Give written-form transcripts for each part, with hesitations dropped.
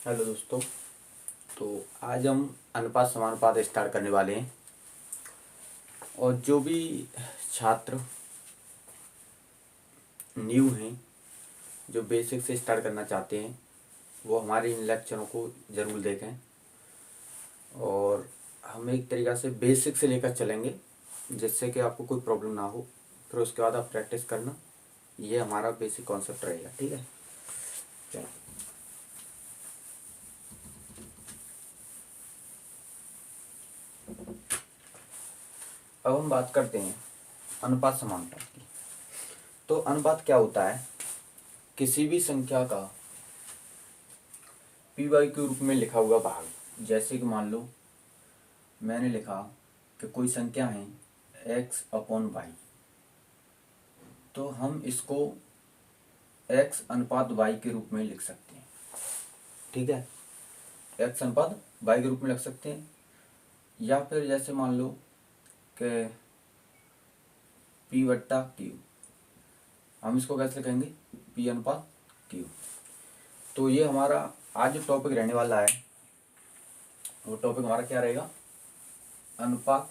Hello दोस्तों। तो आज हम अनुपात समानुपात स्टार्ट करने वाले हैं और जो भी छात्र न्यू हैं, जो बेसिक से स्टार्ट करना चाहते हैं, वो हमारे इन लेक्चरों को ज़रूर देखें। और हम एक तरीक़ा से बेसिक से लेकर चलेंगे जिससे कि आपको कोई प्रॉब्लम ना हो। फिर उसके बाद आप प्रैक्टिस करना। ये हमारा बेसिक कॉन्सेप्ट रहेगा, ठीक है। चलो, अब हम बात करते हैं अनुपात समानुपात की। तो अनुपात क्या होता है? किसी भी संख्या का पी वाई के रूप में लिखा हुआ भाग। जैसे कि मान लो मैंने लिखा कि कोई संख्या है x अपॉन वाई, तो हम इसको x अनुपात y के रूप में लिख सकते हैं, ठीक है। x अनुपात y के रूप में लिख सकते हैं। या फिर जैसे मान लो कि p बट्टा q, हम इसको कैसे लिखेंगे? p अनुपात q। तो ये हमारा आज जो टॉपिक रहने वाला है वो टॉपिक हमारा क्या रहेगा? अनुपात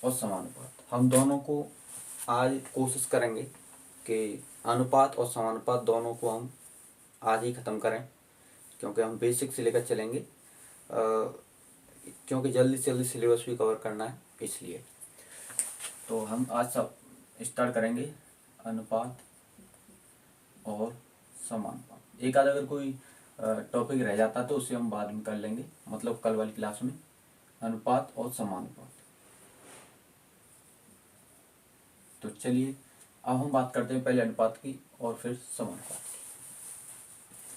और समानुपात। हम दोनों को आज कोशिश करेंगे कि अनुपात और समानुपात दोनों को हम आज ही ख़त्म करें, क्योंकि हम बेसिक से लेकर चलेंगे, क्योंकि जल्दी से जल्दी सिलेबस भी कवर करना है, इसलिए। तो हम आज सब स्टार्ट करेंगे अनुपात और समानुपात। एक आध अगर कोई टॉपिक रह जाता तो उसे हम बाद में कर लेंगे, मतलब कल वाली क्लास में। अनुपात और समानुपात। तो चलिए अब हम बात करते हैं पहले अनुपात की और फिर समानुपात की।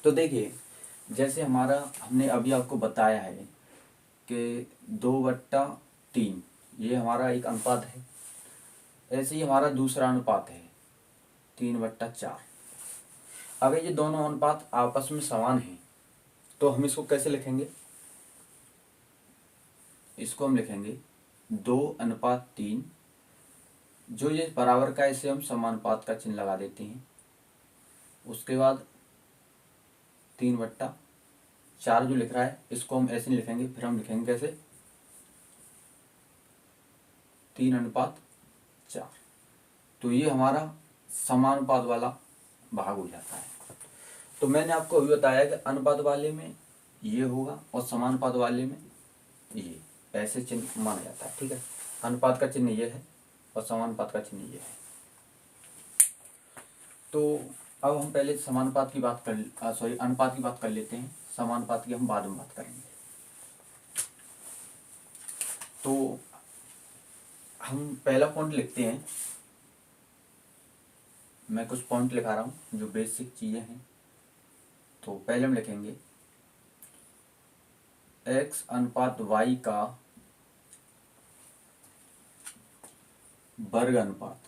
तो देखिए, जैसे हमने अभी आपको बताया है कि 2/3 ये हमारा एक अनुपात है। ऐसे ही हमारा दूसरा अनुपात है 3/4। अगर ये दोनों अनुपात आपस में समान हैं तो हम इसको कैसे लिखेंगे? इसको हम लिखेंगे 2/3। जो ये बराबर का, इसे हम समानुपात का चिन्ह लगा देते हैं। उसके बाद 3/4 जो लिख रहा है इसको हम ऐसे नहीं लिखेंगे, फिर हम लिखेंगे कैसे? 3/4। तो ये हमारा समानुपात वाला भाग हो जाता है। तो मैंने आपको अभी बताया कि अनुपात वाले में ये होगा और समानुपात वाले में ये, ऐसे चिन्ह माना जाता है, ठीक है। अनुपात का चिन्ह ये है और समानुपात का चिन्ह ये है। तो अब हम पहले समानुपात की बात कर अनुपात की बात कर लेते हैं। समानुपात की हम बाद में बात करेंगे। तो हम पहला पॉइंट लिखते हैं। मैं कुछ पॉइंट लिखा रहा हूँ जो बेसिक चीज़ें हैं। तो पहले हम लिखेंगे x अनुपात y का वर्ग अनुपात।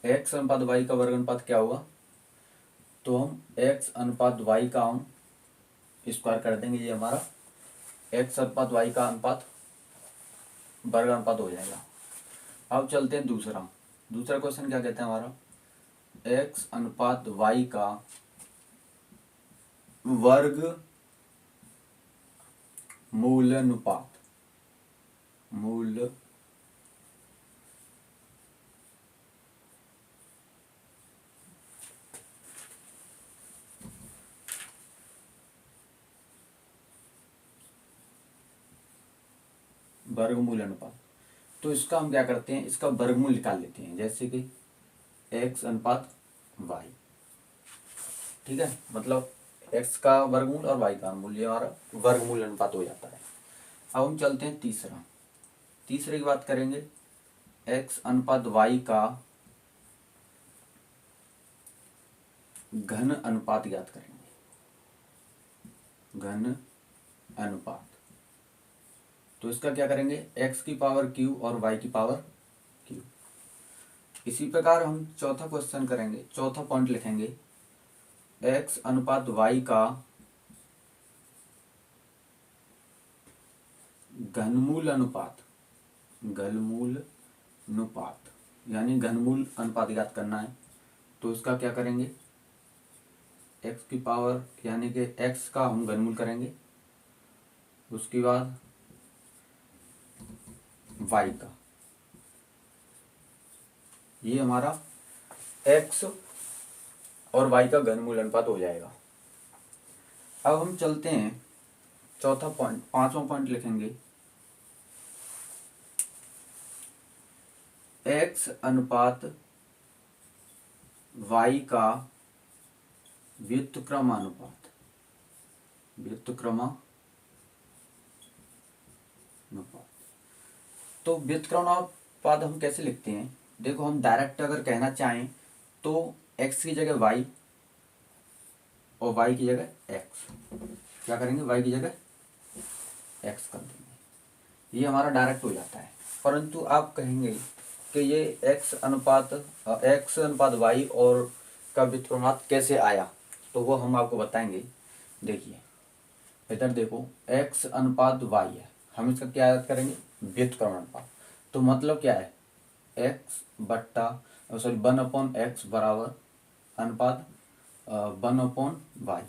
x अनुपात y का वर्ग अनुपात क्या होगा? तो हम x अनुपात y का हम स्क्वायर कर देंगे, ये हमारा x अनुपात y का अनुपात वर्ग अनुपात हो जाएगा। अब चलते हैं दूसरा क्वेश्चन क्या कहते हैं हमारा? x अनुपात y का वर्ग मूल अनुपात। वर्गमूल अनुपात। तो इसका हम क्या करते हैं? इसका वर्गमूल निकाल लेते हैं, जैसे कि x अनुपात y, ठीक है। मतलब x का वर्गमूल और y का वर्गमूल, ये हमारा वर्गमूल अनुपात हो जाता है। अब हम चलते हैं तीसरे की बात करेंगे। x अनुपात y का घन अनुपात ज्ञात करेंगे। घन अनुपात। तो इसका क्या करेंगे? x की पावर q और y की पावर q। इसी प्रकार हम चौथा क्वेश्चन करेंगे, चौथा पॉइंट लिखेंगे x अनुपात y का घनमूल अनुपात। यानी घनमूल अनुपात ज्ञात करना है। तो इसका क्या करेंगे? एक्स की पावर यानी कि एक्स का हम घनमूल करेंगे, उसके बाद वाई का, ये हमारा एक्स और वाई का घनमूल अनुपात हो जाएगा। अब हम चलते हैं चौथा पॉइंट, पांचवा पॉइंट लिखेंगे एक्स अनुपात वाई का व्युत्क्रमानुपात, व्युत्क्रमानुपात। तो व्युत्क्रमानुपात हम कैसे लिखते हैं? देखो, हम डायरेक्ट अगर कहना चाहें तो x की जगह y और y की जगह x, क्या करेंगे, y की जगह x कर देंगे, ये हमारा डायरेक्ट हो जाता है। परंतु आप कहेंगे कि ये x अनुपात y और का व्युत्क्रमानुपात कैसे आया, तो वो हम आपको बताएंगे। देखिए इधर देखो, x अनुपात y है, हम इसका क्या याद करेंगे, व्युत्क्रमानुपात। तो मतलब क्या है, x बट्टा सॉरी 1/x बराबर अनुपात 1/y,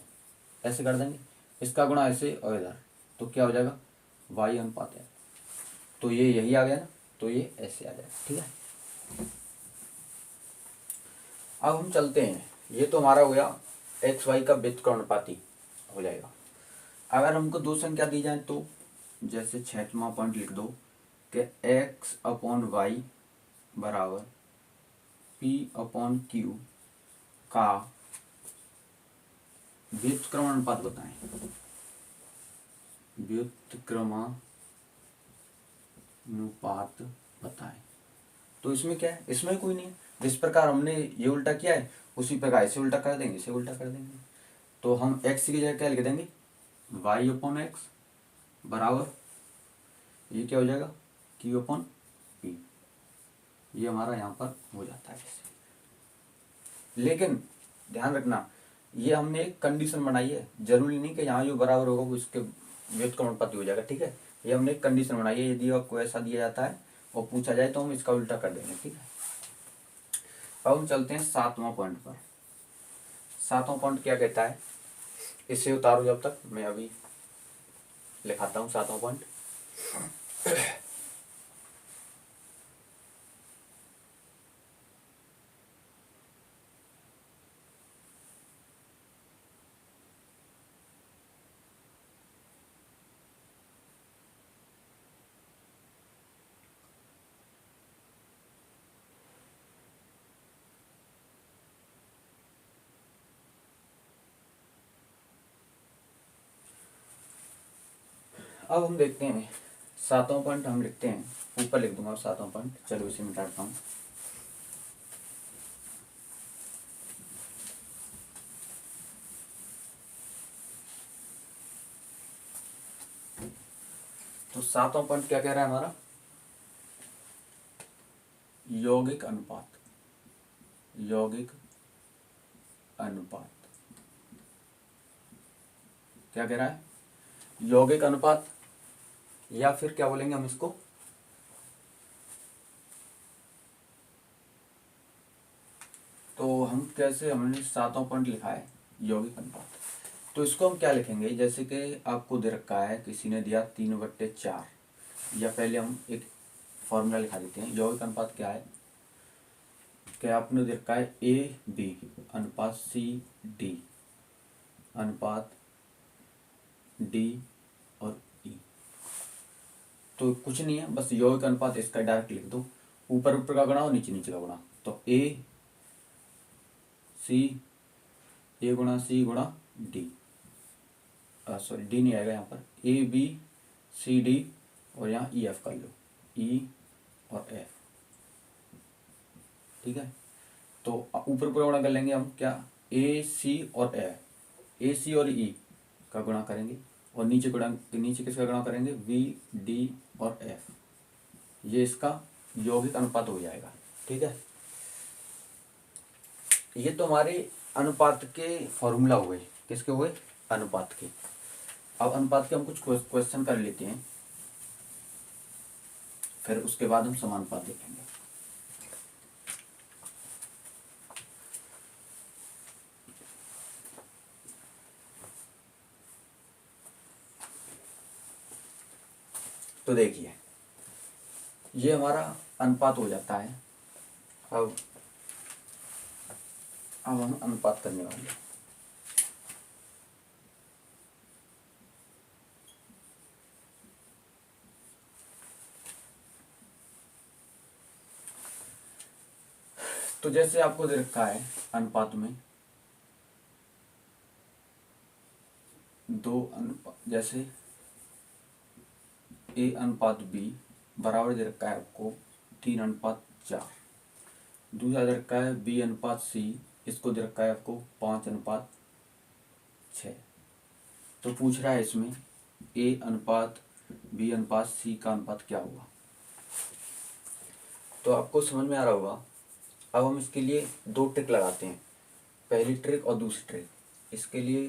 ऐसे कर देंगे, इसका गुणा ऐसे और इधर, तो क्या हो जाएगा, y अनुपात है। तो ये यही आ गया ना, तो ये ऐसे आ जाएगा, ठीक है। अब हम चलते हैं, ये तो हमारा हो गया एक्स वाई का व्युत्क्रमानुपाती हो जाएगा। अगर हमको दो संख्या दी जाए तो जैसे 6वां पॉइंट लिख दो कि x/y बराबर p/q का व्युत्क्रमानुपात बताएं, व्युत्क्रमानुपात बताएं। तो इसमें क्या है, इसमें कोई नहीं है, जिस प्रकार हमने ये उल्टा किया है उसी प्रकार इसे उल्टा कर देंगे, इसे उल्टा कर देंगे। तो हम x की जगह क्या लिख देंगे, y/x बराबर, ये क्या हो जाएगा, q/p, ये हमारा यहाँ पर हो जाता है ऐसे। लेकिन ध्यान रखना, ये हमने एक कंडीशन बनाई है, जरूरी नहीं कि यहाँ जो बराबर होगा वो इसके व्युत्क्रमानुपाती हो जाएगा, ठीक है। ये हमने एक कंडीशन बनाई है, यदि आपको ऐसा दिया जाता है और पूछा जाए तो हम इसका उल्टा कर देंगे, ठीक है। अब हम चलते हैं 7वां पॉइंट पर। 7वां पॉइंट क्या कहता है, इससे उतारो जब तक, मैं अभी लिखाता हूँ 7वां पॉइंट। अब हम देखते हैं 7वां पॉइंट, हम लिखते हैं, ऊपर लिख दूंगा 7वां पॉइंट, चलो इसे मिटाता हूँ। तो 7वां पॉइंट क्या कह रहा है हमारा, यौगिक अनुपात, यौगिक अनुपात क्या कह रहा है, यौगिक अनुपात, या फिर क्या बोलेंगे हम इसको, तो हम कैसे, हमने 7वां पॉइंट लिखा है यौगिक अनुपात, तो इसको हम क्या लिखेंगे, जैसे कि आपको दे रखा है, किसी ने दिया 3/4, या पहले हम एक फॉर्मूला लिखा देते हैं। यौगिक अनुपात क्या है, क्या आपने दे रखा है AB अनुपात CD अनुपात D और E, तो कुछ नहीं है, बस यौगिक अनुपात इसका डायरेक्ट लिख दो, ऊपर ऊपर का गुणा और नीचे नीचे का गुणा, तो A गुणा C गुणा D, सॉरी D नहीं आएगा यहाँ पर, ABCD और यहाँ EF कर लो, E और F, ठीक है। तो ऊपर ऊपर गुणा कर लेंगे हम, क्या AC और F, AC और E का गुणा करेंगे, और नीचे गुणा, नीचे किसका गुणा करेंगे, VD और F, ये इसका यौगिक अनुपात हो जाएगा, ठीक है। ये तो हमारे अनुपात के फॉर्मूला हुए, किसके हुए, अनुपात के। अब अनुपात के हम कुछ क्वेश्चन कर लेते हैं, फिर उसके बाद हम समानुपात देखेंगे। तो देखिए ये हमारा अनुपात हो जाता है। अब हम अनुपात करने वाले हैं। तो जैसे आपको दे रखा है अनुपात में दो अनुपात, जैसे A अनुपात B बराबर दे रखा है आपको 3:4। दूसरा दे रखा है B अनुपात C, इसको दे रखा है आपको 5:6। तो पूछ रहा है इसमें A अनुपात B अनुपात C का अनुपात क्या होगा। तो आपको समझ में आ रहा होगा। अब हम इसके लिए दो ट्रिक लगाते हैं, पहली ट्रिक और दूसरी ट्रिक। इसके लिए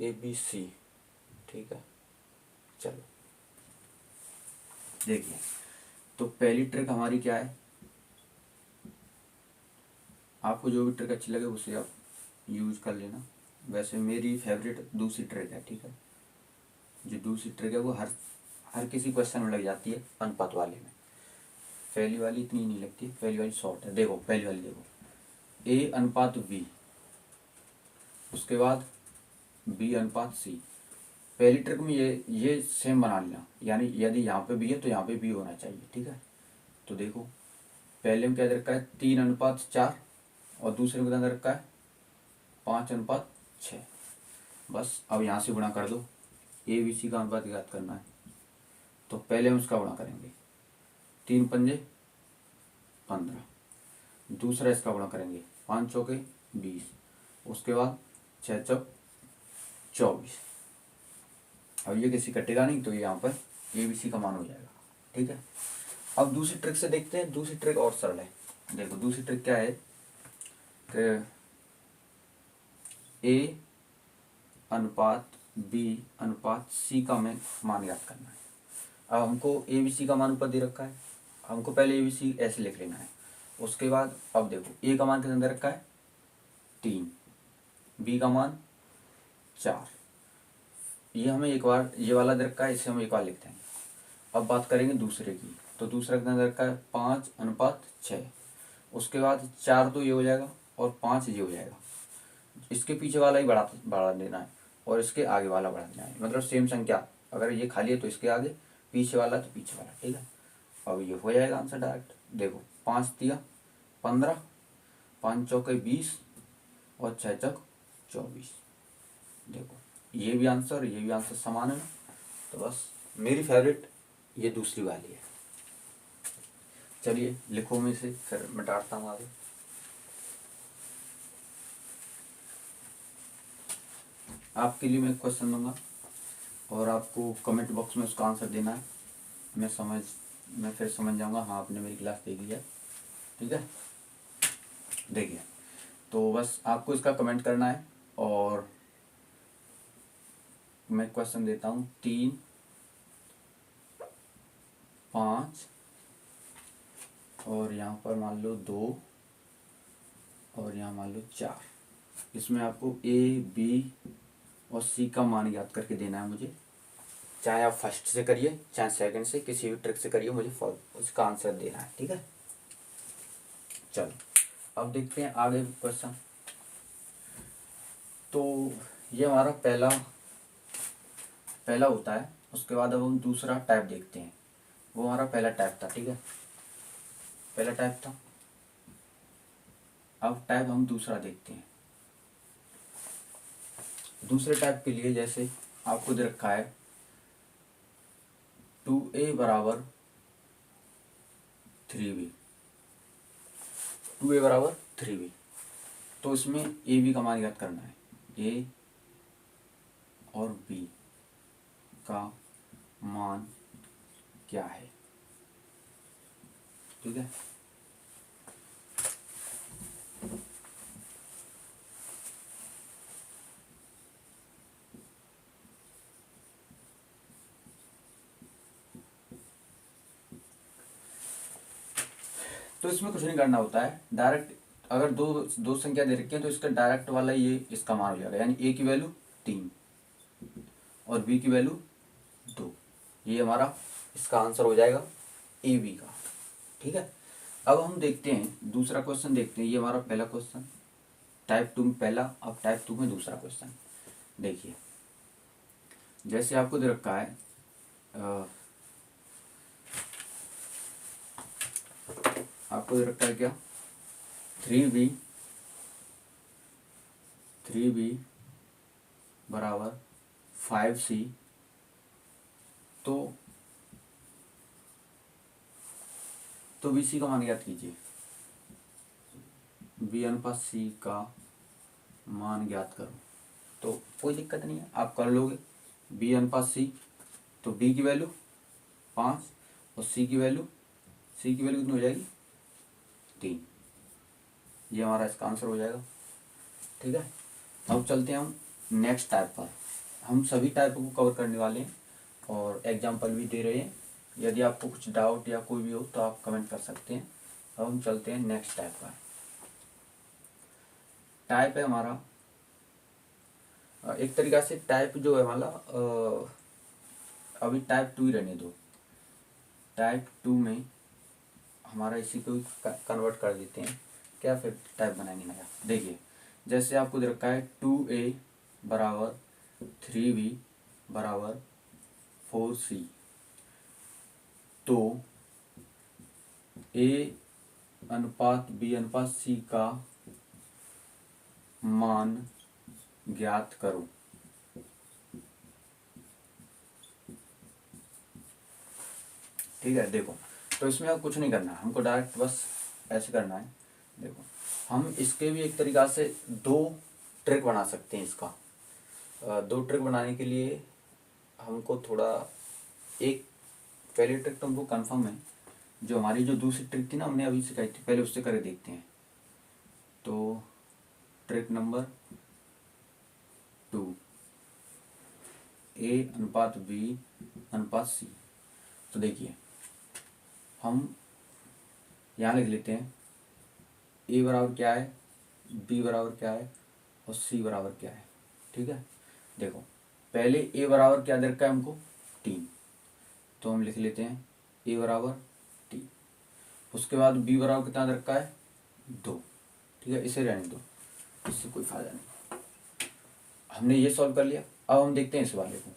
ABC, ठीक है। चलो देखिए, तो पहली ट्रिक हमारी क्या है, आपको जो भी ट्रिक अच्छी लगे उसे आप यूज कर लेना। वैसे मेरी फेवरेट दूसरी ट्रिक है, ठीक है। जो दूसरी ट्रिक है वो हर किसी क्वेश्चन में लग जाती है अनुपात वाले में। पहली वाली इतनी नहीं लगती, पहली वाली शॉर्ट है। देखो पहली वाली देखो, A अनुपात B, उसके बाद B अनुपात C। पहली ट्रिक में ये सेम बना लेना, यानी यदि यहाँ पे B है तो यहाँ पे B होना चाहिए, ठीक है। तो देखो पहले में क्या दे रखा है 3:4 और दूसरे में क्या दे रखा है 5:6। बस अब यहाँ से गुणा कर दो, ABC का अनुपात ज्ञात करना है। तो पहले हम उसका गुणा करेंगे, 3×5 = 15। दूसरा इसका गुणा करेंगे, 5×4 = 20। उसके बाद 6×4 = 24। अब ये किसी कटेगा नहीं, तो ये यहाँ पर ABC का मान हो जाएगा, ठीक है। अब दूसरी ट्रिक से देखते हैं। दूसरी ट्रिक और सरल है। देखो दूसरी ट्रिक क्या है कि A अनुपात B अनुपात C का हमें मान ज्ञात करना है। अब हमको ABC का मान ऊपर दे रखा है, हमको पहले ABC ऐसे लिख लेना है। उसके बाद अब देखो A का मान कितना दे रखा है 3, B का मान 4। ये हमें एक बार ये वाला दे रखा है, इसे हम एक बार लिख देंगे। अब बात करेंगे दूसरे की। तो दूसरा कितना दे रखा है 5:6। उसके बाद 4 तो ये हो जाएगा और 5 ये हो जाएगा। इसके पीछे वाला ही बढ़ा देना है और इसके आगे वाला बढ़ा देना है। मतलब सेम संख्या, अगर ये खाली है तो इसके आगे, पीछे वाला तो पीछे वाला, ठीक है। अब ये हो जाएगा आंसर डायरेक्ट। देखो 5 × 15, 5×4 = 20 और 6×4 = 24। देखो ये भी आंसर समान है ना। तो बस मेरी फेवरेट ये दूसरी वाली है। चलिए लिखो में से फिर मिटाता हूँ आगे। आपके लिए मैं क्वेश्चन दूंगा और आपको कमेंट बॉक्स में उसका आंसर देना है। मैं फिर समझ जाऊंगा हाँ आपने मेरी क्लास देखी है, ठीक है। देखिए तो बस आपको इसका कमेंट करना है और मैं क्वेश्चन देता हूँ 3, 5 और यहाँ पर मान लो 2 और यहाँ मान लो 4। इसमें आपको A, B और C का मान याद करके देना है मुझे। चाहे आप फर्स्ट से करिए चाहे सेकंड से, किसी भी ट्रिक से करिए, मुझे उसका आंसर देना है, ठीक है। चलो अब देखते हैं आगे क्वेश्चन। तो ये हमारा पहला होता है। उसके बाद अब हम दूसरा टाइप देखते हैं। वो हमारा पहला टाइप था, ठीक है, पहला टाइप था। अब टाइप हम दूसरा देखते हैं। दूसरे टाइप के लिए जैसे आपको दे रखा है 2A = 3B, 2A = 3B। तो इसमें AB का मान याद करना है। A और B का मान क्या है, ठीक है। तो इसमें कुछ नहीं करना होता है, डायरेक्ट अगर दो संख्या दे रखी है तो इसका डायरेक्ट वाला ये इसका मान हो जाएगा। यानी A की वैल्यू 3 और B की वैल्यू 2। ये हमारा इसका आंसर हो जाएगा ए बी का। ठीक है, अब हम देखते हैं दूसरा क्वेश्चन देखते हैं। ये हमारा पहला क्वेश्चन टाइप 2 में पहला, अब टाइप 2 में दूसरा क्वेश्चन। देखिए जैसे आपको दे रखा है आपको दे रखा है क्या 3b बराबर 5c। तो bc का मान ज्ञात कीजिए। b अनुपात c का मान ज्ञात करो। तो कोई दिक्कत नहीं है, आप कर लोगे। b अनुपात c, तो b की वैल्यू 5 और c की वैल्यू कितनी हो जाएगी 3। ये हमारा इसका आंसर हो जाएगा। ठीक है, अब चलते हैं हम नेक्स्ट टाइप पर। हम सभी टाइप को कवर करने वाले हैं और एग्जाम्पल भी दे रहे हैं। यदि आपको कुछ डाउट या कोई भी हो तो आप कमेंट कर सकते हैं। अब हम चलते हैं नेक्स्ट टाइप पर। टाइप है हमारा एक तरीका से टाइप जो है हमारा अभी टाइप 2 ही रहने दो। टाइप 2 में हमारा इसी को कन्वर्ट कर देते हैं क्या, फिर टाइप बनाएंगे नया। देखिए जैसे आपको दे रखा है 2a बराबर 3b बराबर 4c। तो a अनुपात b अनुपात c का मान ज्ञात करो। ठीक है, देखो तो इसमें अब कुछ नहीं करना है हमको, डायरेक्ट बस ऐसे करना है। देखो हम इसके भी एक तरीका से 2 ट्रिक बना सकते हैं। इसका 2 ट्रिक बनाने के लिए हमको थोड़ा एक पहली ट्रिक तो हमको कंफर्म है, जो हमारी जो दूसरी ट्रिक थी ना हमने अभी सिखाई थी, पहले उससे करके देखते हैं। तो ट्रिक नंबर 2 a अनुपात b अनुपात c। तो देखिए हम यहाँ लिख लेते हैं a बराबर क्या है, b बराबर क्या है और c बराबर क्या है। ठीक है, देखो पहले a बराबर क्या दे रखा है हमको 3, तो हम लिख लेते हैं a बराबर 3। उसके बाद b बराबर कितना दे रखा है 2। ठीक है, इसे रहने दो, इससे कोई फायदा नहीं। हमने ये सॉल्व कर लिया। अब हम देखते हैं इस वाले को।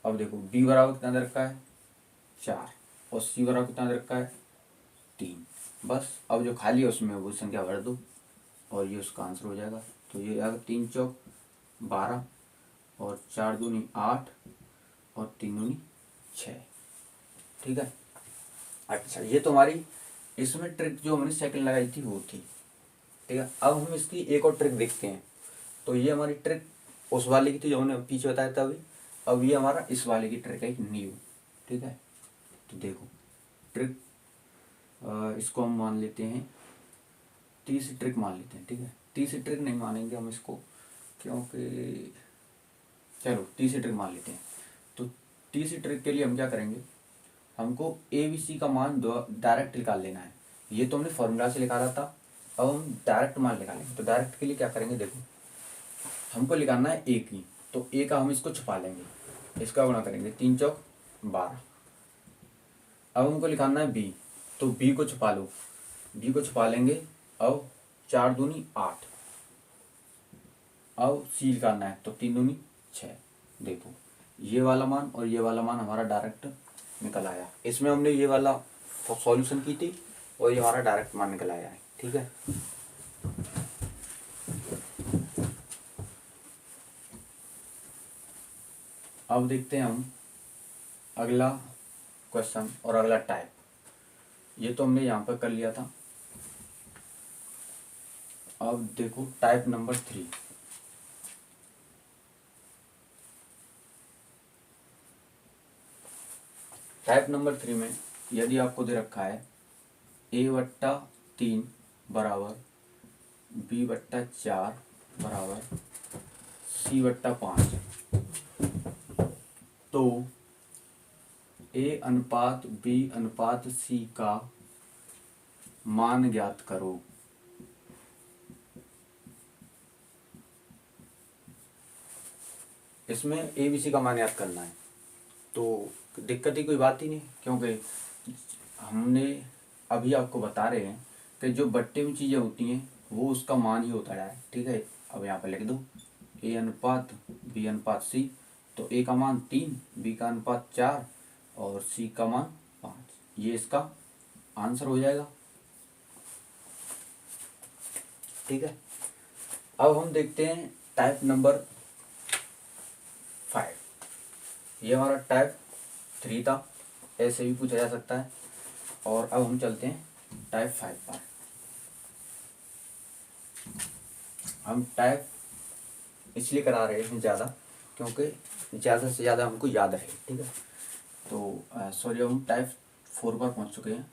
अब देखो b बराबर कितना दे रखा है 4 और c बराबर कितना दे रखा है 3। बस अब जो खाली है उसमें वो संख्या भर दो और ये उसका आंसर हो जाएगा। तो ये आएगा 3 चौक 12 और 4 दूनी 8 और 3 दूनी 6। ठीक है, अच्छा ये तो हमारी इसमें ट्रिक जो हमने सेकंड लगाई थी वो थी। ठीक है, अब हम इसकी एक और ट्रिक देखते हैं। तो ये हमारी ट्रिक उस वाले की थी जो हमने पीछे बताया था अभी। अब ये हमारा इस वाले की ट्रिक है न्यू। ठीक है, तो देखो ट्रिक इसको हम मान लेते हैं तीसरी ट्रिक मान लेते हैं। ठीक है, तीसरी ट्रिक नहीं मानेंगे हम इसको, क्योंकि चलो तीसरी ट्रिक मान लेते हैं। तो तीसरी ट्रिक के लिए हम क्या करेंगे, हमको ए बी सी का मान डायरेक्ट निकाल लेना है। ये तो हमने फॉर्मूला से निकाला था, अब हम डायरेक्ट मान निकालेंगे। तो डायरेक्ट के लिए क्या करेंगे, देखो हमको निकालना है ए की, तो ए का हम इसको छुपा लेंगे, इसका गुणा करेंगे 3 चौक 12। अब हमको निकालना है बी, तो बी को छुपा लो, बी को छुपा लेंगे। अब 4 दूनी 8। अब सी निकालना है, तो 3 दूनी 6। देखो ये वाला मान और ये वाला मान हमारा डायरेक्ट निकल आया। इसमें हमने ये वाला सॉल्यूशन की थी और ये हमारा डायरेक्ट मान निकल आया है। ठीक है, अब देखते हैं हम अगला क्वेश्चन और अगला टाइप। ये तो हमने यहाँ पर कर लिया था। अब देखो टाइप नंबर 3। टाइप नंबर 3 में यदि आपको दे रखा है a/3 बराबर b/4 बराबर c/5, तो a अनुपात b अनुपात c का मान ज्ञात करो। इसमें a b c का मान ज्ञात करना है। तो दिक्कत की कोई बात ही नहीं, क्योंकि हमने अभी आपको बता रहे हैं कि जो बट्टे में चीज़ें होती हैं वो उसका मान ही होता है, ठीक है। अब यहाँ पे लिख दो A अनुपात B अनुपात C। तो A का मान 3, B का अनुपात 4 और C का मान 5। ये इसका आंसर हो जाएगा, ठीक है। अब हम देखते हैं टाइप नंबर 5। ये हमारा टाइप 3 था, ऐसे भी पूछा जा सकता है। और अब हम चलते हैं टाइप 5 पर। हम टाइप इसलिए करा रहे हैं ज़्यादा, क्योंकि ज़्यादा से ज़्यादा हमको याद रहे, ठीक है। तो सॉरी, अब हम टाइप 4 पर पहुंच चुके हैं।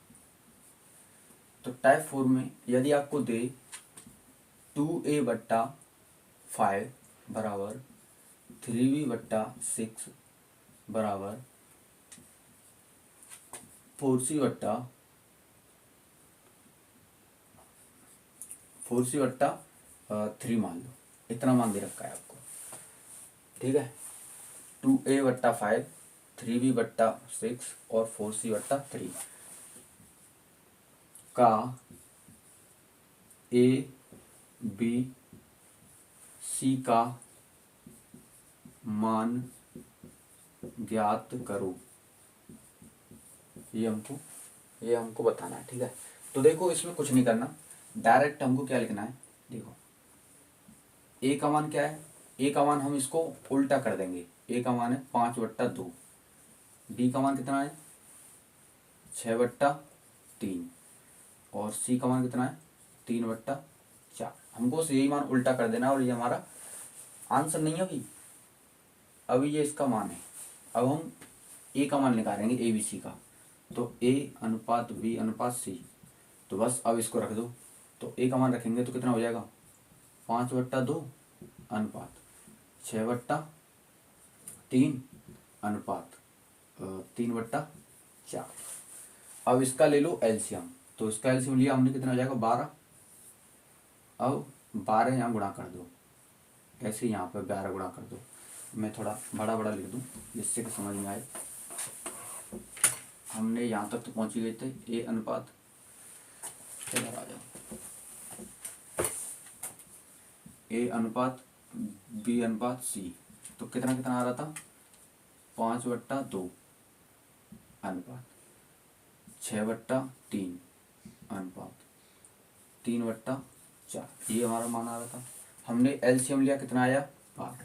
तो टाइप 4 में यदि आपको दे 2a/5 बराबर 3b/6 बराबर 4c/3 मान लो, इतना मान दे रखा है आपको, ठीक है। 2a/5, 3b/6 और 4c/3 का A B C का मान ज्ञात करो। ये हमको बताना है, ठीक है। तो देखो, इसमें कुछ नहीं करना, डायरेक्ट हमको क्या लिखना है। देखो A का मान क्या है, A का मान हम इसको उल्टा कर देंगे। A का मान है 5/2, B का मान कितना है 6/3 और C का मान कितना है 3/4। हमको बस यही मान उल्टा कर देना और ये हमारा आंसर नहीं है अभी ये इसका मान है। अब हम A का मान निकालेंगे ABC का। तो A अनुपात B अनुपात C, तो बस अब इसको रख दो। तो A का मान रखेंगे तो कितना हो जाएगा 5/2 अनुपात 6/3 अनुपात 3/4। अब इसका ले लो एलसीएम। तो इसका एलसीएम लिया हमने, कितना हो जाएगा 12। अब 12 यहाँ गुणा कर दो, ऐसे यहाँ पे 12 गुणा कर दो। मैं थोड़ा बड़ा बड़ा लिख दूँ जिससे कि समझ में आए। हमने यहाँ तक तो पहुँच गए थे। A अनुपात, इधर आ जाओ, A अनुपात B अनुपात C। तो कितना कितना आ रहा था 5/2 अनुपात 6/3 अनुपात 3/4। ये हमारा मान आ रहा था। हमने एलसीएम लिया, कितना आया 12।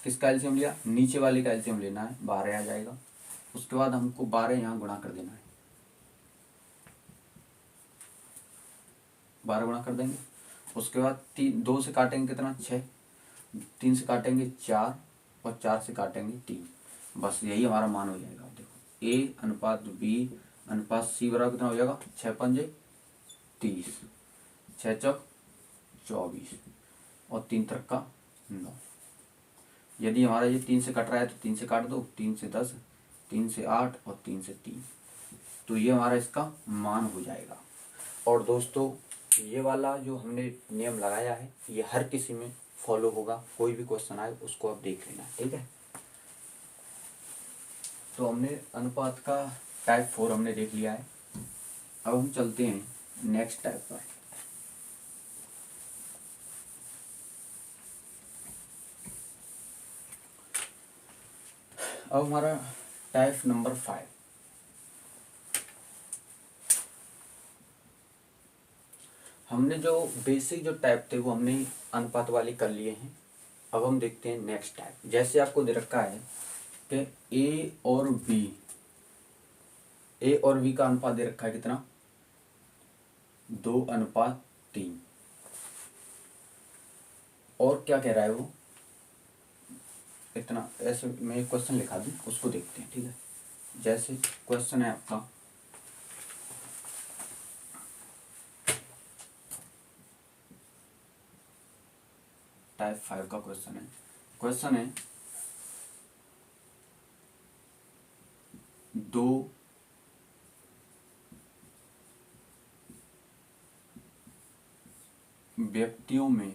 किसका एलसीएम लिया, नीचे वाले का एलसीएम लेना है, 12 आ जाएगा। उसके बाद हमको 12 यहाँ गुणा कर देना है, 12 गुणा कर देंगे। उसके बाद 2 से काटेंगे कितना 6, 3 से काटेंगे 4 और 4 से काटेंगे 3। बस यही हमारा मान हो जाएगा। देखो A अनुपात B अनुपात C बराबर कितना हो जाएगा 6×5 30, 6×4 24 और 3×3 9। यदि हमारा ये 3 से कट रहा है तो 3 से काट दो, 3 से 10, 3 से 8 और 3 से 3। तो ये हमारा इसका मान हो जाएगा। और दोस्तों, ये वाला जो हमने नियम लगाया है ये हर किसी में फॉलो होगा। कोई भी क्वेश्चन आए उसको आप देख लेना, ठीक है। तो हमने अनुपात का टाइप 4 हमने देख लिया है। अब हम चलते हैं नेक्स्ट टाइप पर। अब हमारा टाइप नंबर 5। हमने जो बेसिक जो टाइप थे वो हमने अनुपात वाले कर लिए हैं। अब हम देखते हैं नेक्स्ट टाइप। जैसे आपको दे रखा है कि ए और बी का अनुपात दे रखा है कितना 2:3। और क्या कह रहा है वो, इतना ऐसे मैं एक क्वेश्चन लिखा दूं, उसको देखते हैं, ठीक है। जैसे क्वेश्चन है आपका टाइप 5 का क्वेश्चन है 2 व्यक्तियों में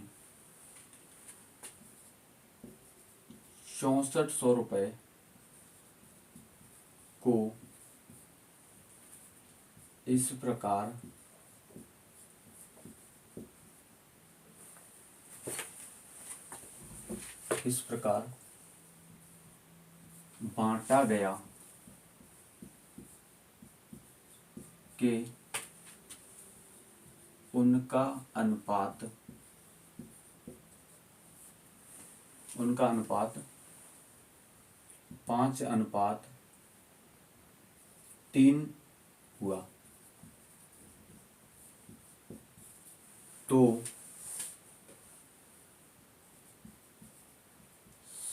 6400 रुपये को इस प्रकार बांटा गया कि उनका अनुपात 5:3 हुआ, तो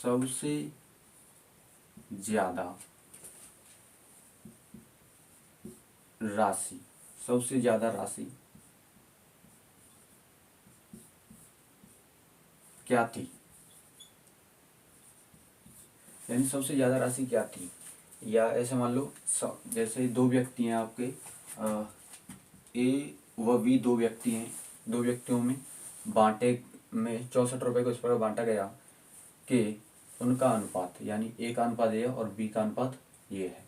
सबसे ज्यादा राशि क्या थी, यानी सबसे ज्यादा राशि क्या थी। या ऐसे मान लो जैसे दो व्यक्ति हैं आपके, ए व बी दो व्यक्ति हैं, दो व्यक्तियों में बांटे में 64 रुपए को इस प्रकार बांटा गया कि उनका अनुपात, यानी ए का अनुपात ये और बी का अनुपात ये है,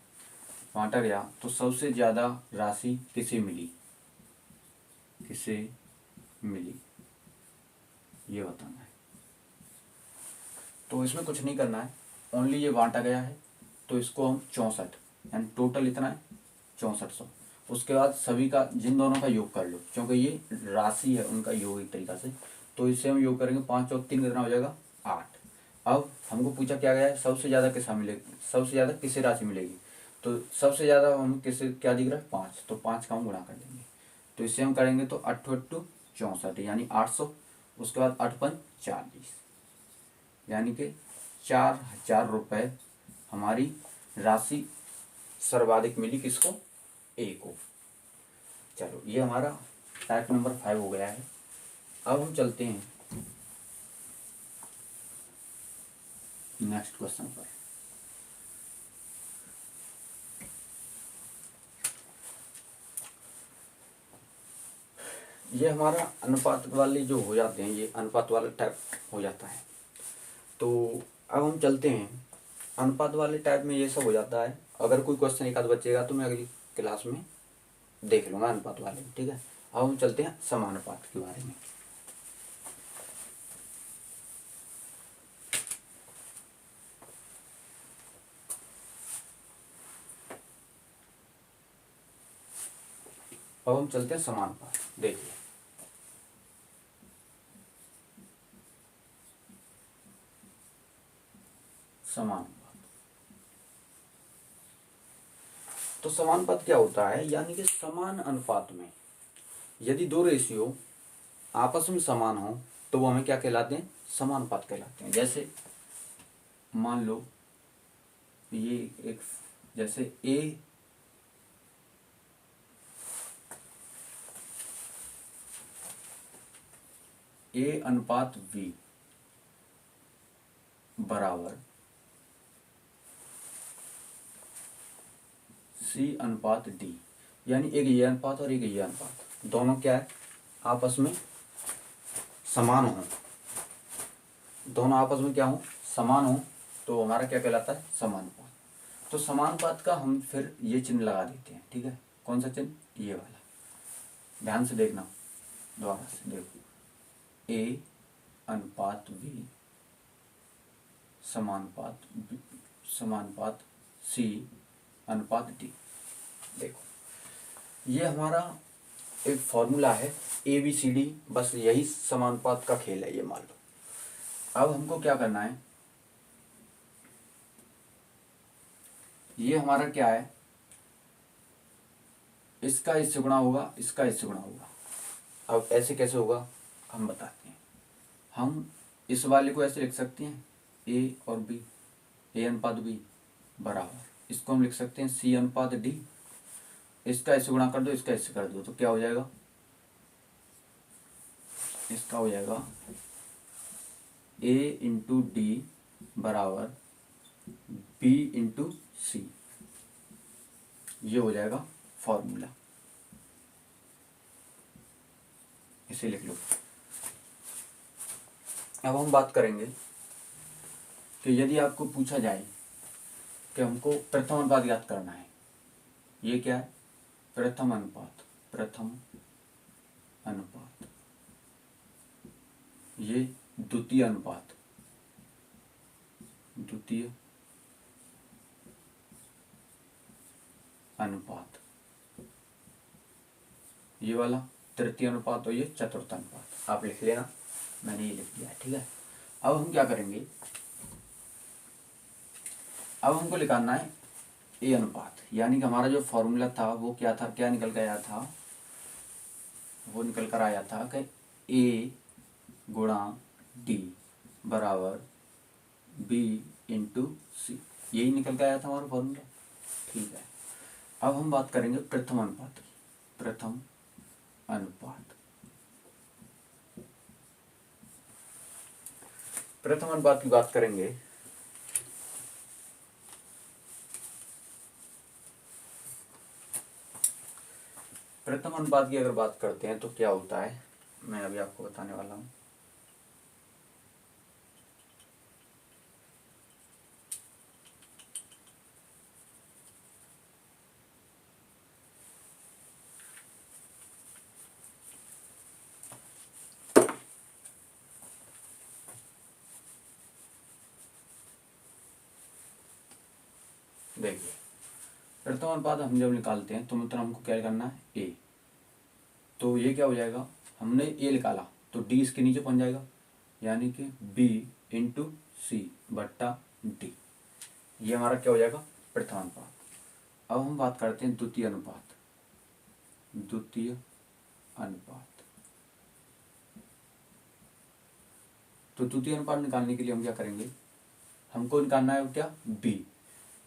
बांटा गया तो सबसे ज्यादा राशि किसे मिली ये बताना है। तो इसमें कुछ नहीं करना है, ओनली ये बांटा गया है तो इसको हम 64, यानी टोटल इतना है 6400। उसके बाद सभी का, जिन दोनों का योग कर लो, क्योंकि ये राशि है उनका योग एक तरीका से, तो इससे हम योग करेंगे 5 और 3 कितना हो जाएगा 8। अब हमको पूछा क्या गया है, सबसे ज्यादा किसे मिलेगी, सबसे ज्यादा किसे राशि मिलेगी, तो सबसे ज्यादा हम किसे क्या दिख रहा है 5, तो 5 का हम गुणा कर देंगे, तो इससे हम करेंगे तो 8 8 64 यानी 800। उसके बाद 8 5 40 यानी कि 4000 रुपये हमारी राशि सर्वाधिक मिली किसको, ए को। चलो ये हमारा टाइप नंबर 5 हो गया है। अब हम चलते हैं नेक्स्ट क्वेश्चन पर। ये हमारा अनुपात वाले जो हो जाते हैं, ये अनुपात वाला टाइप हो जाता है। तो अब हम चलते हैं अनुपात वाले टाइप में, ये सब हो जाता है। अगर कोई क्वेश्चन एक आध बचेगा तो मैं अगली क्लास में देख लूँगा अनुपात वाले, ठीक है। अब हम चलते हैं समानुपात के बारे में। अब हम चलते हैं समानुपात। देखिए समानुपात, तो समानुपात क्या होता है, यानी कि समान अनुपात में यदि दो रेशियो आपस में समान हो तो वो हमें क्या कहलाते हैं, समानुपात कहलाते हैं। जैसे मान लो ये एक, जैसे ए अनुपात बी बराबर सी अनुपात डी, यानी एक ये अनुपात और एक ये अनुपात, दोनों क्या है आपस में समान हो, दोनों आपस में क्या हो समान हो, तो हमारा क्या कहलाता है समानुपात। तो समानुपात का हम फिर ये चिन्ह लगा देते हैं, ठीक है। कौन सा चिन्ह, ये वाला, ध्यान से देखना, दोबारा से देखो, ए अनुपात बी समानुपात सी अनुपात डी। देखो ये हमारा एक फॉर्मूला है ABCD, बस यही समानुपात का खेल है ये, मान लो। अब हमको क्या करना है, ये हमारा क्या है, इसका इससे गुणा होगा, इसका इससे गुणा होगा। अब ऐसे कैसे होगा हम बताते हैं। हम इस वाले को ऐसे लिख सकते हैं ए और बी, ए अनुपात बी बराबर, इसको हम लिख सकते हैं सी अनुपात डी। इसका इससे गुणा कर दो, इसका इससे कर दो, तो क्या हो जाएगा, इसका हो जाएगा ए इंटू डी बराबर बी इंटू सी, ये हो जाएगा फॉर्मूला, इसे लिख लो। अब हम बात करेंगे कि यदि आपको पूछा जाए कि हमको प्रथम अनुपात ज्ञात करना है। ये क्या है? प्रथम अनुपात, प्रथम अनुपात। ये द्वितीय अनुपात, द्वितीय अनुपात। ये वाला तृतीय अनुपात और ये चतुर्थ अनुपात। आप लिख लेना, मैंने ये लिख दिया है, ठीक है। अब हम क्या करेंगे, अब हमको निकालना है ए अनुपात, यानी कि हमारा जो फॉर्मूला था वो क्या था, क्या निकल कर आया था, वो निकल कर आया था कि ए गुणा डी बराबर बी इंटू सी। यही निकल कर आया था हमारा फॉर्मूला, ठीक है। अब हम बात करेंगे प्रथम अनुपात की, प्रथम अनुपात। प्रथम अनुपात की बात करेंगे प्रथम अनुपात की अगर बात करते हैं तो क्या होता है, मैं अभी आपको बताने वाला हूं। देखिए, प्रथम अनुपात हम जब निकालते हैं तो मतलब हमको क्या करना है, ए। तो ये क्या हो जाएगा, हमने ए निकाला तो डी इसके नीचे पहुंच जाएगा, यानी कि बी इंटू सी बट्टा डी। ये हमारा क्या हो जाएगा, प्रथम अनुपात। अब हम बात करते हैं द्वितीय अनुपात, द्वितीय अनुपात। तो द्वितीय अनुपात निकालने के लिए हम क्या करेंगे, हमको निकालना है क्या, बी।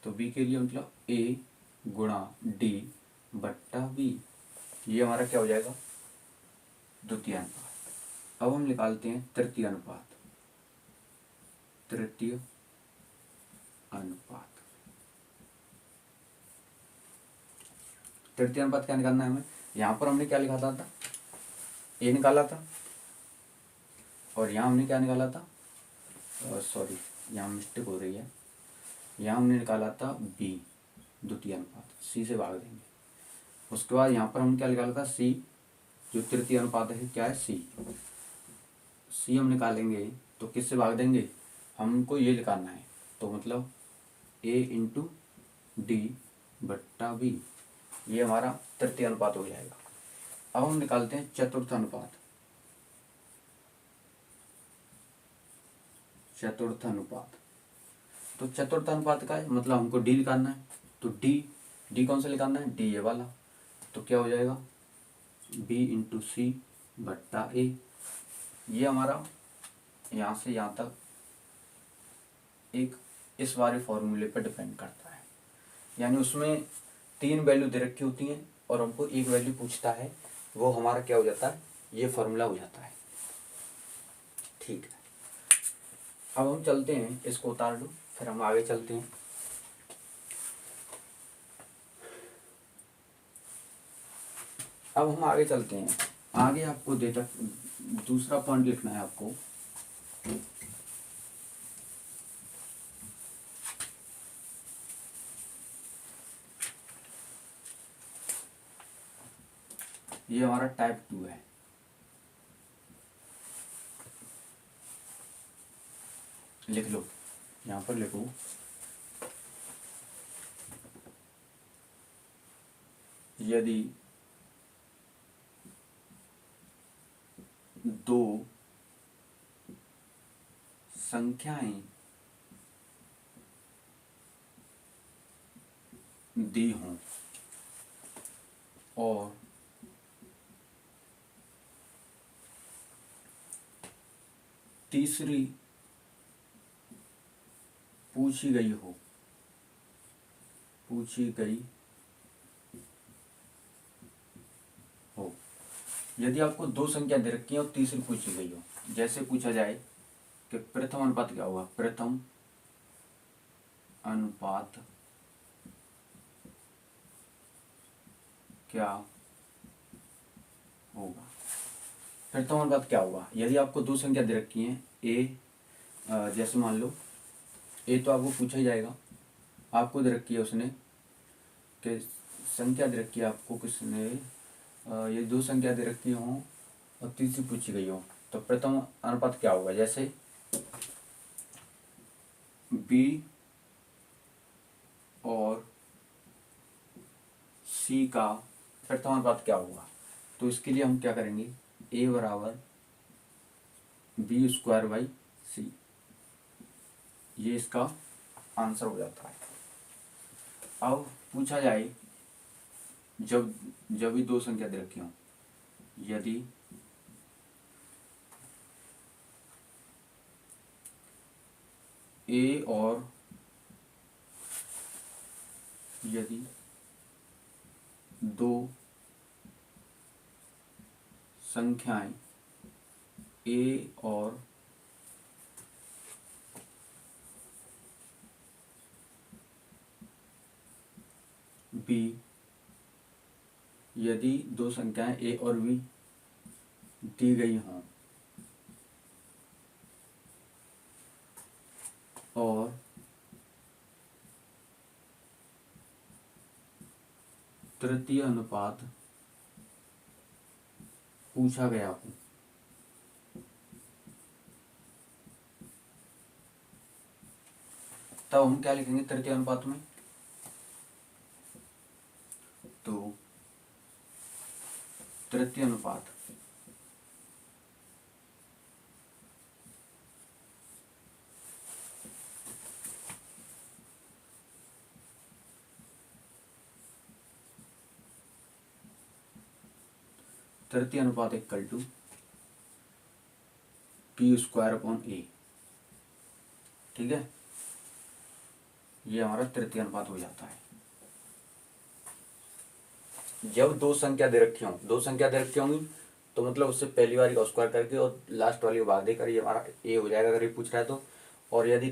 तो बी के लिए मतलब ए गुणा डी बट्टा बी। ये हमारा क्या हो जाएगा, द्वितीय अनुपात। अब हम निकालते हैं तृतीय अनुपात, तृतीय अनुपात। तृतीय अनुपात क्या निकालना है हमें, यहां पर हमने क्या लिखा था, ए निकाला था, और यहां हमने क्या निकाला था, सॉरी यहाँ मिस्टेक हो रही है, यहाँ हमने निकाला था बी द्वितीय अनुपात, सी से भाग देंगे। उसके बाद यहाँ पर हमने क्या निकाला था, सी। जो तृतीय अनुपात है क्या है, सी। सी हम निकालेंगे तो किससे भाग देंगे, हमको ये निकालना है, तो मतलब ए इंटू डी बट्टा बी। ये हमारा तृतीय अनुपात हो जाएगा। अब हम निकालते हैं चतुर्थ अनुपात, चतुर्थ अनुपात। तो चतुर्थ अनुपात का है मतलब हमको डी निकालना है, तो डी कौन सा निकालना है, डी ये वाला। तो क्या हो जाएगा, बी इंटू सी बट्टा ए। ये हमारा यहाँ से यहाँ तक एक इस वाले फॉर्मूले पर डिपेंड करता है, यानी उसमें 3 वैल्यू दे रखी होती हैं और हमको एक वैल्यू पूछता है, वो हमारा क्या हो जाता है, ये फॉर्मूला हो जाता है, ठीक है। अब हम चलते हैं, इसको उतार लो, फिर हम आगे चलते हैं। अब हम आगे चलते हैं, आगे आपको डेटा दूसरा पॉइंट लिखना है आपको। ये हमारा टाइप 2 है, लिख लो, यहाँ पर लिखो, यदि 2 संख्याएं दी हों और तीसरी पूछी गई हो, यदि आपको 2 संख्या दे रखी है और तीसरी पूछी गई हो, जैसे पूछा जाए कि प्रथम अनुपात क्या होगा, प्रथम अनुपात क्या होगा, प्रथम अनुपात क्या होगा। यदि आपको 2 संख्या दे रखी है, ए जैसे मान लो ए तो आपको पूछा ही जाएगा, आपको दे रखी है उसने कि संख्या दे रखी है आपको किसने, ये दो संख्या दे रखी हों और तीसरी पूछी गई हो, तो प्रथम अनुपात क्या होगा। जैसे बी और सी का प्रथम अनुपात क्या होगा। तो इसके लिए हम क्या करेंगे, ए बराबर बी स्क्वायर बाई सी, ये इसका आंसर हो जाता है। अब पूछा जाए जब जब भी दो संख्या दे रखी हों, यदि ए और यदि दो संख्याएं ए और बी, यदि दो संख्याएं ए और बी दी गई हों और तृतीय अनुपात पूछा गया हो, तब हम क्या लिखेंगे तृतीय अनुपात में। तो तृतीय अनुपात तृतीय अनुपात equal to P square upon A. ठीक है, ये हमारा तृतीय अनुपात हो जाता है। जब दो संख्या दे रखी हों, दो संख्या दे रखी होंगी तो मतलब उससे पहली वाली का स्क्वायर करके और लास्ट वाली को भाग देकर ये हमारा ए हो जाएगा अगर ये पूछ रहा है तो। और यदि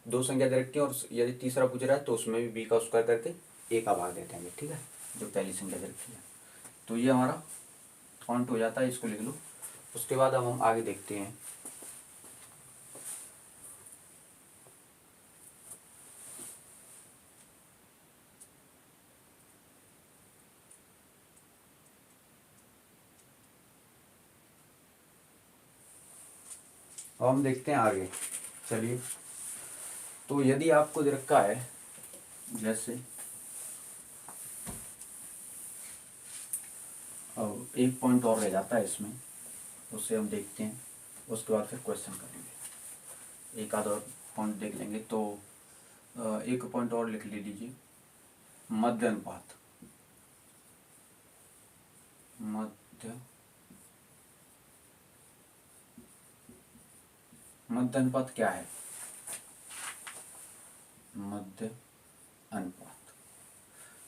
दो संख्या दे रखी है और यदि तीसरा पूछ रहा है तो उसमें भी बी का स्क्वायर करके ए का भाग देते हैं। ठीक है, जो पहली संख्या दे रखी है। तो ये हमारा पॉइंट हो जाता है, इसको लिख लो। उसके बाद अब हम आगे देखते हैं। अब हम देखते हैं आगे। चलिए, तो यदि आपको दे रखा है जैसे अब एक पॉइंट और रह जाता है इसमें, उसे हम देखते हैं। उसके बाद फिर क्वेश्चन करेंगे, एक आध और पॉइंट देख लेंगे। तो एक पॉइंट और लिख लीजिए, मध्य अनुपात। मध्य अनुपात क्या है। मध्य अनुपात,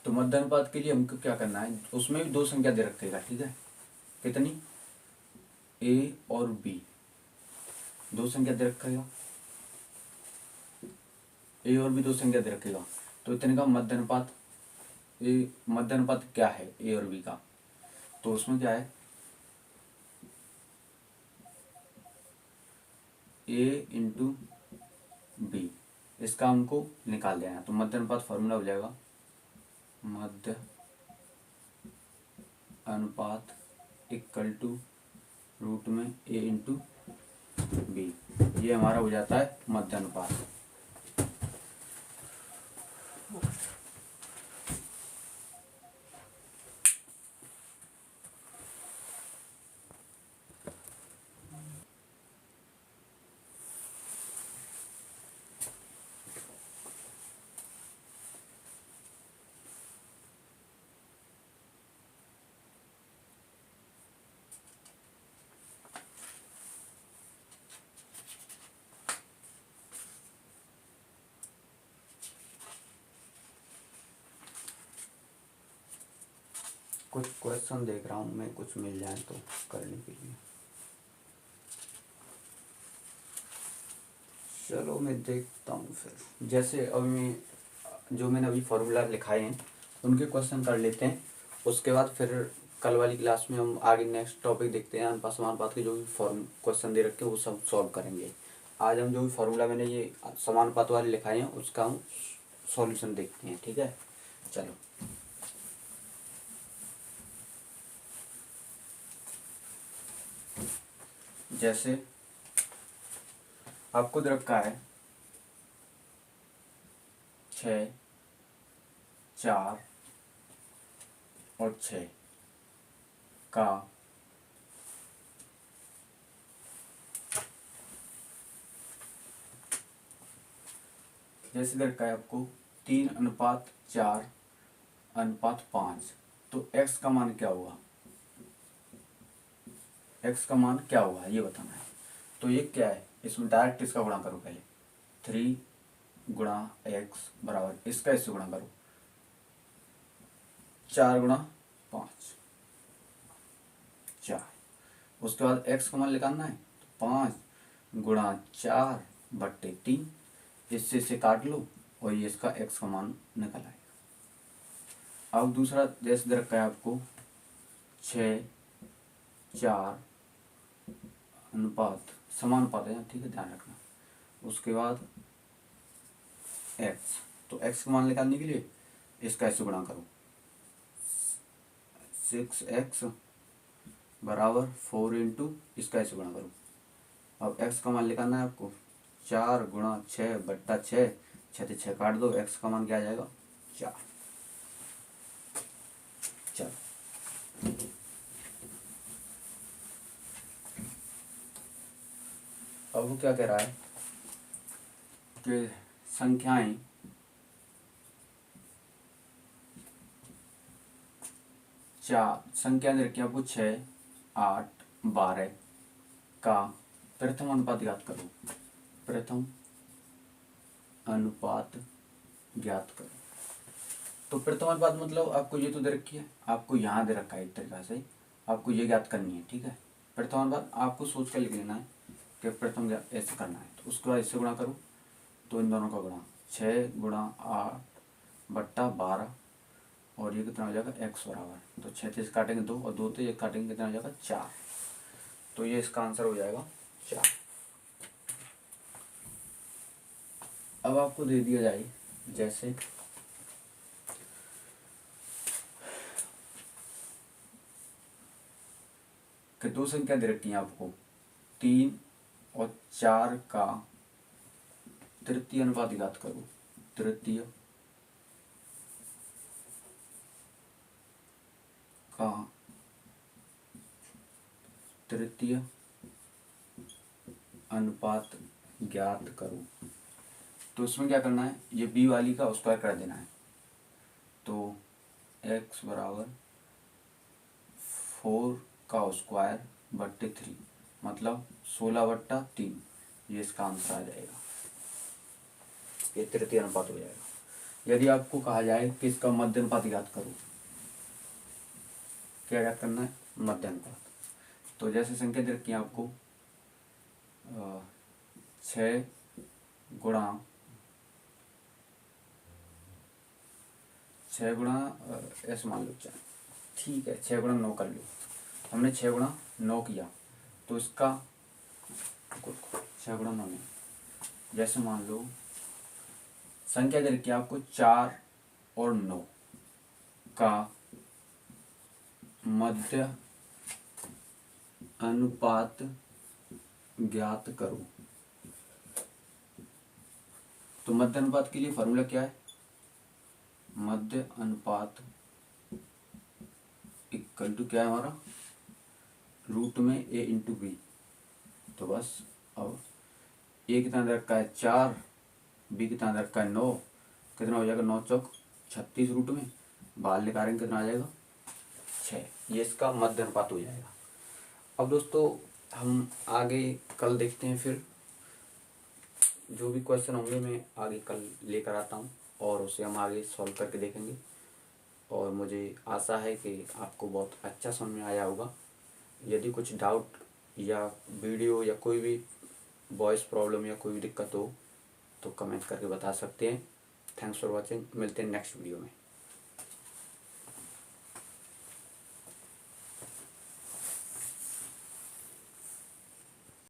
तो मध्य अनुपात के लिए हमको क्या करना है, उसमें भी दो संख्या दे रखेगा। ठीक है, कितनी, ए और बी, दो संख्या दे रखेगा, ए और बी दो संख्या दे रखेगा। तो इतने का मध्य अनुपात, मध्य अनुपात क्या है ए और बी का, तो उसमें क्या है ए इंटू बी, इसका हमको निकाल देना है। तो मध्य अनुपात फॉर्मूला हो जाएगा मध्य अनुपात इक्वल टू रूट में ए इंटू बी, ये हमारा हो जाता है मध्य अनुपात। कुछ क्वेश्चन देख रहा हूँ मैं, कुछ मिल जाए तो करने के लिए। चलो मैं देखता हूँ फिर। जैसे अभी मैं जो मैंने अभी फॉर्मूला लिखाए हैं उनके क्वेश्चन कर लेते हैं। उसके बाद फिर कल वाली क्लास में हम आगे नेक्स्ट टॉपिक देखते हैं, अनुपात समानुपात के जो भी क्वेश्चन दे रखे हैं वो सब सॉल्व करेंगे। आज हम जो भी फॉर्मूला मैंने ये समानुपात वाले लिखाए हैं उसका हम सॉल्यूशन देखते हैं, ठीक है। चलो, जैसे आपको दे रखा है 6, 4 और 6 का जैसे दे रखा है आपको 3:4:5, तो x का मान क्या हुआ, x का मान क्या हुआ ये बताना है। तो ये क्या है, इसमें डायरेक्ट इसका गुणा करो पहले, 3 गुणा x बराबर इसका इससे गुणा करो, 4 गुणा 5 4। उसके बाद x का मान निकालना है, 5 गुणा 4/3, इससे काट लो और ये इसका x का मान निकल आएगा। अब दूसरा जैसे दे रखा है आपको 6, 4 अनुपात, समानुपात है, ठीक है, ध्यान रखना। उसके बाद x, तो x का मान निकालने के लिए इसका ऐसे गुणा करो, 6x बराबर 4 इंटू इसका ऐसे गुणा करो। अब x का मान निकालना है आपको, 4 गुणा 6/6, 6 से 6 काट दो, x का मान क्या आ जाएगा 4। चलो, अब वो क्या कह रहा है कि संख्याएं संख्या दे रखी है आपको 6, 8, 12 का प्रथम अनुपात ज्ञात करो, प्रथम अनुपात ज्ञात करो। तो प्रथम अनुपात मतलब आपको ये तो दे रखी है, आपको यहाँ दे रखा है, एक तरीका से आपको ये ज्ञात करनी है, ठीक है। प्रथम अनुपात आपको सोच कर लिख लेना है कि प्रथम ऐसे करना है, तो उसके बाद इससे गुणा करो, तो इन दोनों का गुणा 6 गुणा 8/12 और ये कितना हो जाएगा x बराबर, तो 6 से काटेंगे 2 और 2 से 1 काटेंगे कितना हो जाएगा 4, तो ये इसका आंसर हो जाएगा 4। अब आपको दे दिया जाए जैसे कि दो संख्या दे रखी है आपको, 3 और 4 का तृतीय अनुपात ज्ञात करो, तृतीय का तृतीय अनुपात ज्ञात करो। तो इसमें क्या करना है, ये b वाली का स्क्वायर कर देना है, तो x बराबर 4 का स्क्वायर बट्टे 3 मतलब 16/3, ये इसका आंसर आ जाएगा, ये तृतीय अनुपात हो जाएगा। यदि आपको कहा जाए कि इसका मध्य अनुपात ज्ञात करो, क्या ज्ञात करना है, मध्य अनुपात। तो जैसे संख्या दे रखी है आपको 6 गुणा ऐसे मान लो, ठीक है, 6 गुणा 9 कर लो, हमने 6 गुणा 9 किया, तो इसका 6 गुणा 9 नहीं, जैसे मान लो संख्या दे रखी है आपको 4 और 9 का मध्य अनुपात ज्ञात करो। तो मध्य अनुपात के लिए फॉर्मूला क्या है, मध्य अनुपात इक्वल टू क्या है हमारा, रूट में a इंटू बी। तो बस अब a कितना दे रखा है 4, b कितना दे रखा है 9, कितना हो जाएगा 9 चौक 36, रूट में बाहर निकालेंगे कितना आ जाएगा 6, ये इसका मध्य अनुपात हो जाएगा। अब दोस्तों हम आगे कल देखते हैं, फिर जो भी क्वेश्चन होंगे मैं आगे कल लेकर आता हूँ और उसे हम आगे सॉल्व करके देखेंगे, और मुझे आशा है कि आपको बहुत अच्छा समझ में आया होगा। यदि कुछ डाउट या वीडियो या कोई भी वॉइस प्रॉब्लम या कोई भी दिक्कत हो तो कमेंट करके बता सकते हैं। थैंक्स फॉर वॉचिंग, मिलते हैं नेक्स्ट वीडियो में।